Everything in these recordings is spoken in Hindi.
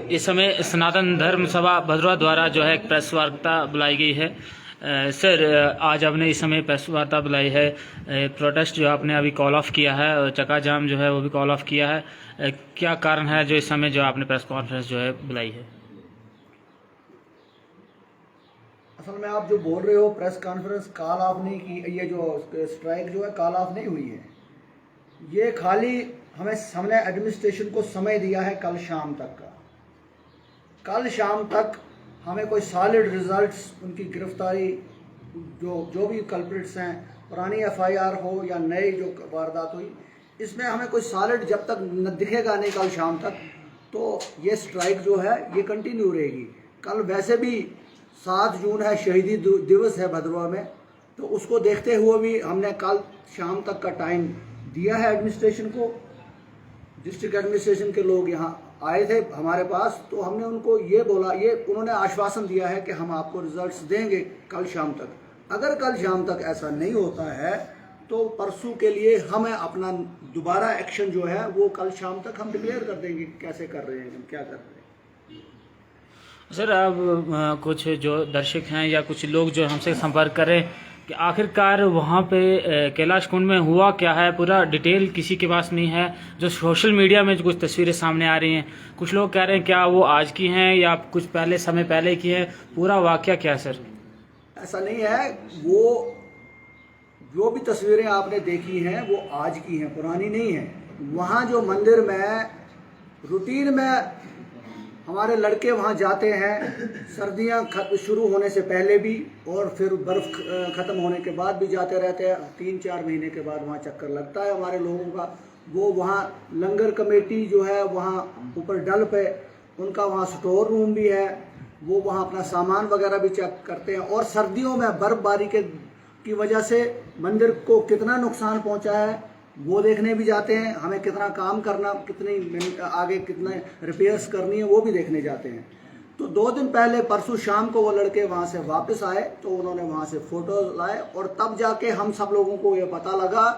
इस समय सनातन धर्म सभा भद्रवाह द्वारा जो है एक प्रेस वार्ता बुलाई गई है। सर, आज आपने इस समय प्रेस वार्ता बुलाई है, प्रोटेस्ट जो आपने अभी कॉल ऑफ किया है और चक्का जाम जो है वो भी कॉल ऑफ किया है, क्या कारण है जो इस समय जो आपने प्रेस कॉन्फ्रेंस जो है बुलाई है? असल में आप जो बोल रहे हो प्रेस कॉन्फ्रेंस कॉल ऑफ नहीं की, ये जो स्ट्राइक जो है कॉल ऑफ नहीं हुई है। ये खाली हमने एडमिनिस्ट्रेशन को समय दिया है कल शाम तक का। कल शाम तक हमें कोई सॉलिड रिजल्ट्स, उनकी गिरफ्तारी, जो भी कल्प्रिट्स हैं, पुरानी एफआईआर हो या नई जो वारदात हुई, इसमें हमें कोई सॉलिड जब तक न दिखेगा नहीं कल शाम तक, तो ये स्ट्राइक जो है ये कंटिन्यू रहेगी। कल वैसे भी 7 जून है, शहीदी दिवस है भद्रवाह में, तो उसको देखते हुए भी हमने कल शाम तक का टाइम दिया है एडमिनिस्ट्रेशन को। डिस्ट्रिक्ट एडमिनिस्ट्रेशन के लोग यहाँ आए थे हमारे पास, तो हमने उनको ये बोला, ये उन्होंने आश्वासन दिया है कि हम आपको रिजल्ट्स देंगे कल शाम तक। अगर कल शाम तक ऐसा नहीं होता है तो परसों के लिए हमें अपना दोबारा एक्शन जो है वो कल शाम तक हम डिक्लेयर कर देंगे, कैसे कर रहे हैं, हम क्या कर रहे हैं। सर, अब कुछ जो दर्शक हैं या कुछ लोग जो हमसे संपर्क करें कि आखिरकार वहाँ पे कैलाश कुंड में हुआ क्या है, पूरा डिटेल किसी के पास नहीं है। जो सोशल मीडिया में जो कुछ तस्वीरें सामने आ रही हैं, कुछ लोग कह रहे हैं क्या वो आज की हैं या कुछ समय पहले की है, पूरा वाकया क्या है सर? ऐसा नहीं है, वो जो भी तस्वीरें आपने देखी हैं वो आज की हैं, पुरानी नहीं है। वहाँ जो मंदिर में रूटीन में हमारे लड़के वहाँ जाते हैं, सर्दियाँ शुरू होने से पहले भी और फिर बर्फ़ ख़त्म होने के बाद भी जाते रहते हैं। 3-4 महीने के बाद वहाँ चक्कर लगता है हमारे लोगों का। वो वहाँ लंगर कमेटी जो है वहाँ ऊपर डल पे, उनका वहाँ स्टोर रूम भी है, वो वहाँ अपना सामान वगैरह भी चेक करते हैं। और सर्दियों में बर्फ़बारी की वजह से मंदिर को कितना नुकसान पहुँचा है वो देखने भी जाते हैं। हमें कितना काम करना, कितनी आगे कितने रिपेयर्स करनी है वो भी देखने जाते हैं। तो 2 दिन पहले परसों शाम को वो लड़के वहाँ से वापस आए, तो उन्होंने वहाँ से फ़ोटो लाए और तब जाके हम सब लोगों को ये पता लगा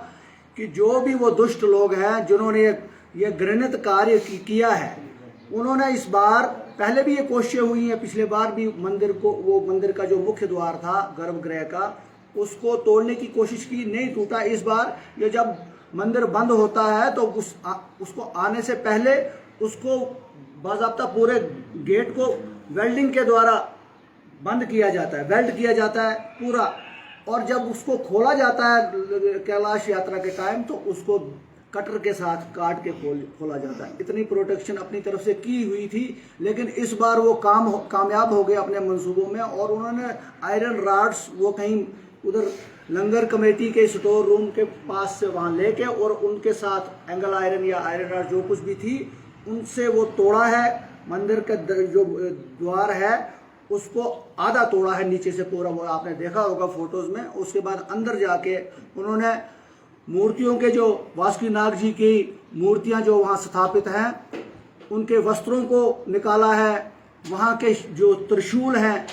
कि जो भी वो दुष्ट लोग हैं जिन्होंने ये घृणित कार्य किया है, उन्होंने इस बार, पहले भी ये कोशिशें हुई हैं, पिछले बार भी मंदिर का जो मुख्य द्वार था गर्भगृह का, उसको तोड़ने की कोशिश की, नहीं टूटा। इस बार ये जब मंदिर बंद होता है तो उसको आने से पहले उसको बाज़ाब्ता पूरे गेट को वेल्डिंग के द्वारा बंद किया जाता है, वेल्ड किया जाता है पूरा। और जब उसको खोला जाता है कैलाश यात्रा के टाइम, तो उसको कटर के साथ काट के खोला जाता है। इतनी प्रोटेक्शन अपनी तरफ से की हुई थी, लेकिन इस बार वो कामयाब हो गए अपने मंसूबों में। और उन्होंने आयरन रॉड्स वो कहीं उधर लंगर कमेटी के स्टोर रूम के पास से वहाँ लेके, और उनके साथ एंगल आयरन या आयरन रॉड जो कुछ भी थी उनसे वो तोड़ा है। मंदिर का जो द्वार है उसको आधा तोड़ा है नीचे से पूरा, वो आपने देखा होगा फोटोज में। उसके बाद अंदर जाके उन्होंने मूर्तियों के, जो वासुकीनाग जी की मूर्तियाँ जो वहाँ स्थापित हैं, उनके वस्त्रों को निकाला है। वहाँ के जो त्रिशूल हैं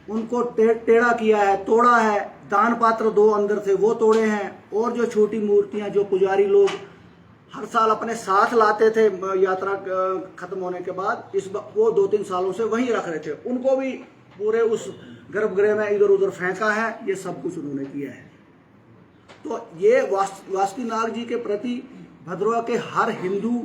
उनको टेढ़ा किया है, तोड़ा है। दान पात्र 2 अंदर थे वो तोड़े हैं। और जो छोटी मूर्तियां जो पुजारी लोग हर साल अपने साथ लाते थे यात्रा खत्म होने के बाद, वो 2-3 सालों से वहीं रख रहे थे, उनको भी पूरे उस गर्भगृह में इधर उधर फेंका है। ये सब कुछ उन्होंने किया है। तो ये वासुकीनाग जी के प्रति भद्रवाह के हर हिंदू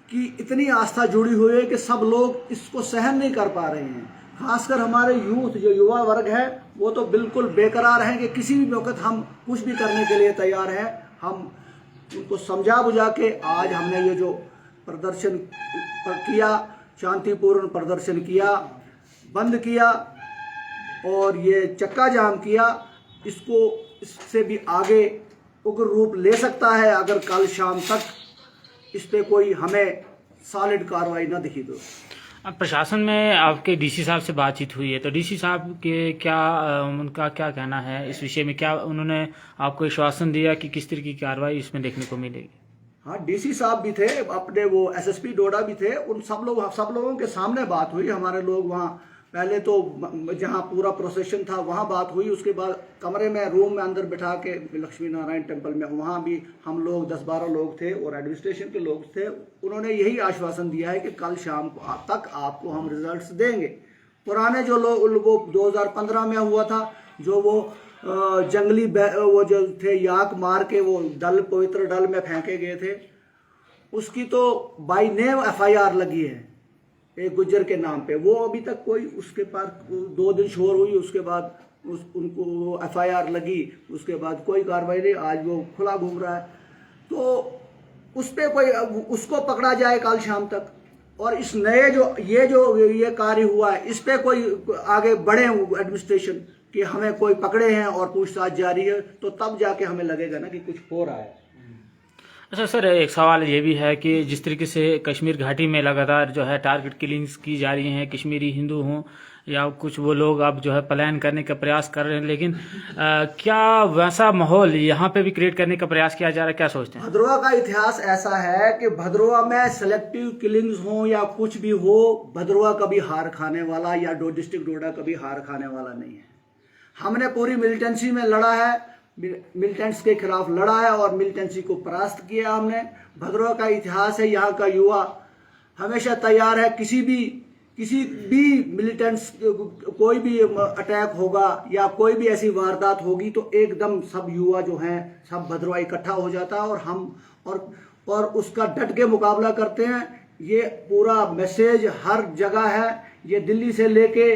की इतनी आस्था जुड़ी हुई है कि सब लोग इसको सहन नहीं कर पा रहे हैं। खासकर हमारे यूथ, जो युवा वर्ग है, वो तो बिल्कुल बेकरार हैं कि किसी भी वक्त हम कुछ भी करने के लिए तैयार हैं। हम उनको समझा बुझा के आज हमने ये जो प्रदर्शन किया, शांतिपूर्ण प्रदर्शन किया, बंद किया और ये चक्का जाम किया, इससे भी आगे उग्र रूप ले सकता है अगर कल शाम तक इस पे कोई हमें सॉलिड कार्रवाई न दिखी तो। अब प्रशासन में आपके डीसी साहब से बातचीत हुई है, तो डीसी साहब के उनका क्या कहना है इस विषय में? क्या उन्होंने आपको आश्वासन दिया कि किस तरह की कार्रवाई इसमें देखने को मिलेगी? हाँ, डीसी साहब भी थे, अपने वो एसएसपी डोडा भी थे, उन सब लोगों के सामने बात हुई। हमारे लोग वहाँ पहले तो जहाँ पूरा प्रोसेशन था वहाँ बात हुई, उसके बाद कमरे में रूम में अंदर बिठा के लक्ष्मी नारायण टेम्पल में वहाँ भी हम लोग 10-12 लोग थे और एडमिनिस्ट्रेशन के लोग थे। उन्होंने यही आश्वासन दिया है कि कल शाम तक आपको हम रिजल्ट्स देंगे। पुराने जो लोग वो 2015 में हुआ था, जो वो जंगली वो जो थे याक मार के वो डल पवित्र डल में फेंके गए थे, उसकी तो बाई नेम FIR लगी है एक गुज्जर के नाम पे। वो अभी तक कोई उसके पास 2 दिन शोर हुई, उसके बाद उनको FIR लगी, उसके बाद कोई कार्रवाई नहीं। आज वो खुला घूम रहा है, तो उस पर कोई उसको पकड़ा जाए कल शाम तक। और इस नए जो ये कार्य हुआ है, इस पे कोई आगे बढ़े एडमिनिस्ट्रेशन कि हमें कोई पकड़े हैं और पूछताछ जारी है, तो तब जाके हमें लगेगा ना कि कुछ हो रहा है। अच्छा सर, एक सवाल ये भी है कि जिस तरीके से कश्मीर घाटी में लगातार जो है टारगेट किलिंग्स की जा रही हैं, कश्मीरी हिंदू हों या कुछ वो लोग अब जो है पलायन करने का प्रयास कर रहे हैं, लेकिन क्या वैसा माहौल यहाँ पे भी क्रिएट करने का प्रयास किया जा रहा है? क्या सोचते हैं? भद्रवा का इतिहास ऐसा है कि भद्रवा में सेलेक्टिव किलिंग्स हो या कुछ भी हो, भद्रवा कभी हार खाने वाला या डिस्ट्रिक्ट डोडा कभी हार खाने वाला नहीं है। हमने पूरी मिलिटेंसी में लड़ा है, मिलिटेंट्स के खिलाफ लड़ा है और मिलिटेंसी को परास्त किया हमने। भद्रवा का इतिहास है, यहाँ का युवा हमेशा तैयार है। किसी भी मिलिटेंट्स कोई भी अटैक होगा या कोई भी ऐसी वारदात होगी तो एकदम सब युवा जो हैं सब भद्रवा इकट्ठा हो जाता है और हम और उसका डट के मुकाबला करते हैं। ये पूरा मैसेज हर जगह है, ये दिल्ली से लेके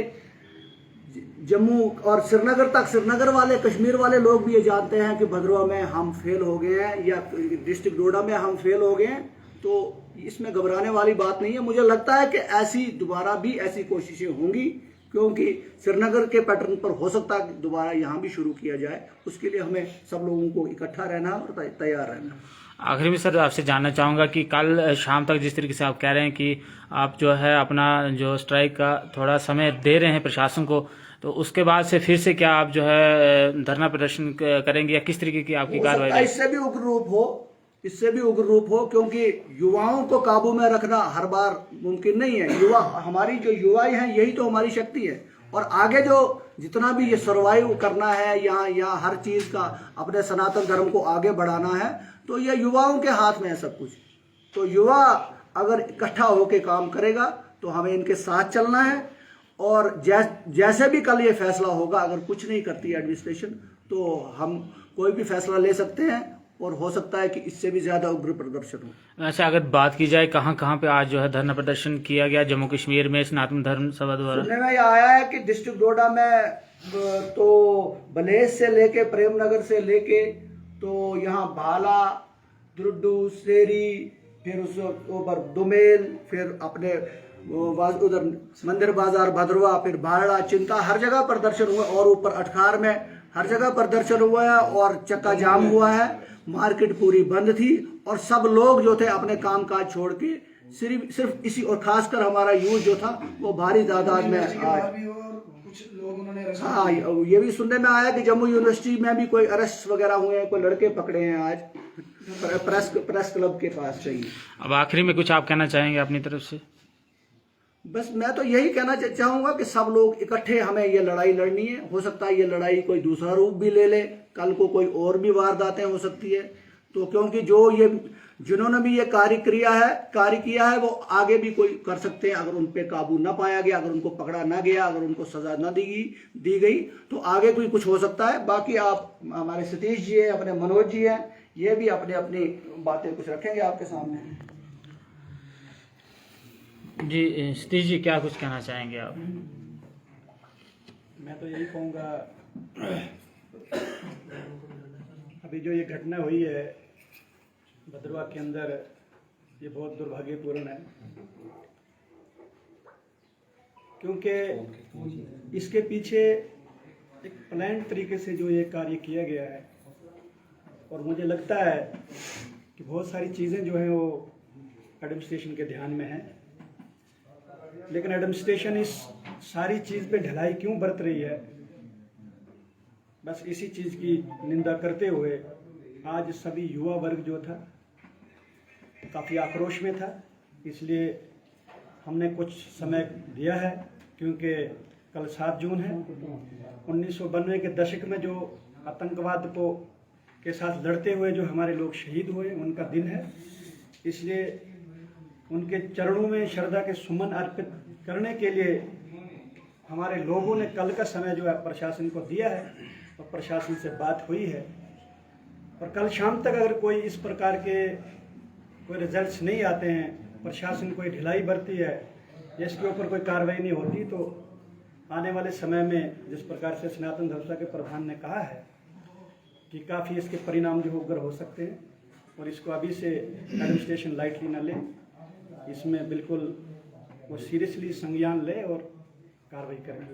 जम्मू और श्रीनगर तक। श्रीनगर वाले, कश्मीर वाले लोग भी ये जानते हैं कि भद्रवा में हम फेल हो गए हैं या डिस्ट्रिक्ट डोडा में हम फेल हो गए हैं, तो इसमें घबराने वाली बात नहीं है। मुझे लगता है कि दोबारा भी ऐसी कोशिशें होंगी, क्योंकि श्रीनगर के पैटर्न पर हो सकता है दोबारा यहाँ भी शुरू किया जाए। उसके लिए हमें सब लोगों को इकट्ठा रहना और तैयार रहना। आखिर में सर आपसे जानना चाहूँगा कि कल शाम तक जिस तरीके से आप कह रहे हैं कि आप जो है अपना जो स्ट्राइक का थोड़ा समय दे रहे हैं प्रशासन को, तो उसके बाद से फिर से क्या आप जो है धरना प्रदर्शन करेंगे या किस तरीके की आपकी कार्रवाई? इससे भी उग्र रूप हो, क्योंकि युवाओं को काबू में रखना हर बार मुमकिन नहीं है। हमारी जो युवाएं हैं यही तो हमारी शक्ति है, और आगे जो जितना भी ये सर्वाइव करना है, यहाँ हर चीज का अपने सनातन धर्म को आगे बढ़ाना है, तो ये युवाओं के हाथ में है सब कुछ। तो युवा अगर इकट्ठा होकर काम करेगा तो हमें इनके साथ चलना है, और जैसे भी कल ये फैसला होगा, अगर कुछ नहीं करती एडमिनिस्ट्रेशन तो हम कोई भी फैसला ले सकते हैं और हो सकता है कि इससे भी ज्यादा उग्र प्रदर्शन हो। अच्छा, अगर बात की जाए कहाँ पे आज जो है धरना प्रदर्शन किया गया जम्मू कश्मीर में सनातन धर्म सभा द्वारा? सुनने में आया है कि डिस्ट्रिक्ट डोडा में तो बलेस से लेके प्रेमनगर से लेके तो यहाँ भाला, दुरुड्डू, सेरी, फिर उस ऊपर दुमेल, फिर अपने उधर मंदिर बाजार भद्रवा, फिर भाड़ा, चिंता, हर जगह प्रदर्शन हुआ, और ऊपर अटखार में हर जगह प्रदर्शन हुआ है और चक्का जाम हुआ है। मार्केट पूरी बंद थी और सब लोग जो थे अपने काम काज छोड़ के सिर्फ इसी, और खासकर हमारा यूथ जो था वो भारी तादाद में हाँ, ये भी सुनने में आया कि जम्मू यूनिवर्सिटी में भी कोई अरेस्ट वगैरह हुए हैं, कोई लड़के पकड़े हैं आज प्रेस क्लब के पास चाहिए। अब आखिरी में कुछ आप कहना चाहेंगे अपनी तरफ से? बस मैं तो यही कहना चाहूंगा कि सब लोग इकट्ठे हमें ये लड़ाई लड़नी है। हो सकता है ये लड़ाई कोई दूसरा रूप भी ले ले, कल को कोई और भी वारदातें हो सकती है, तो क्योंकि जिन्होंने भी ये कार्य किया है वो आगे भी कोई कर सकते हैं। अगर उन पे काबू ना पाया गया, अगर उनको पकड़ा ना गया, अगर उनको सजा ना दी गई तो आगे कोई कुछ हो सकता है। बाकी आप हमारे सतीश जी है, अपने मनोज जी हैं, ये भी अपनी बातें कुछ रखेंगे आपके सामने। जी सतीश जी, क्या कुछ कहना चाहेंगे आप? मैं तो यही कहूँगा, अभी जो ये घटना हुई है भद्रवा के अंदर, ये बहुत दुर्भाग्यपूर्ण है, क्योंकि इसके पीछे एक प्लान तरीके से जो ये कार्य किया गया है, और मुझे लगता है कि बहुत सारी चीज़ें जो हैं वो एडमिनिस्ट्रेशन के ध्यान में हैं, लेकिन एडमिनिस्ट्रेशन इस सारी चीज़ पे ढिलाई क्यों बरत रही है, बस इसी चीज़ की निंदा करते हुए आज सभी युवा वर्ग जो था काफ़ी आक्रोश में था। इसलिए हमने कुछ समय दिया है, क्योंकि कल 7 जून है। 1992 के दशक में जो आतंकवाद के साथ लड़ते हुए जो हमारे लोग शहीद हुए, उनका दिन है। इसलिए उनके चरणों में श्रद्धा के सुमन अर्पित करने के लिए हमारे लोगों ने कल का समय जो है प्रशासन को दिया है और प्रशासन से बात हुई है। और कल शाम तक अगर कोई इस प्रकार के कोई रिजल्ट्स नहीं आते हैं, प्रशासन कोई ढिलाई बरती है या इसके ऊपर कोई कार्रवाई नहीं होती, तो आने वाले समय में जिस प्रकार से सनातन धर्म के प्रधान ने कहा है कि काफ़ी इसके परिणाम जो उग्र हो सकते हैं, और इसको अभी से एडमिनिस्ट्रेशन लाइटली न ले, इसमें बिल्कुल वो सीरियसली संज्ञान ले और कार्रवाई करें।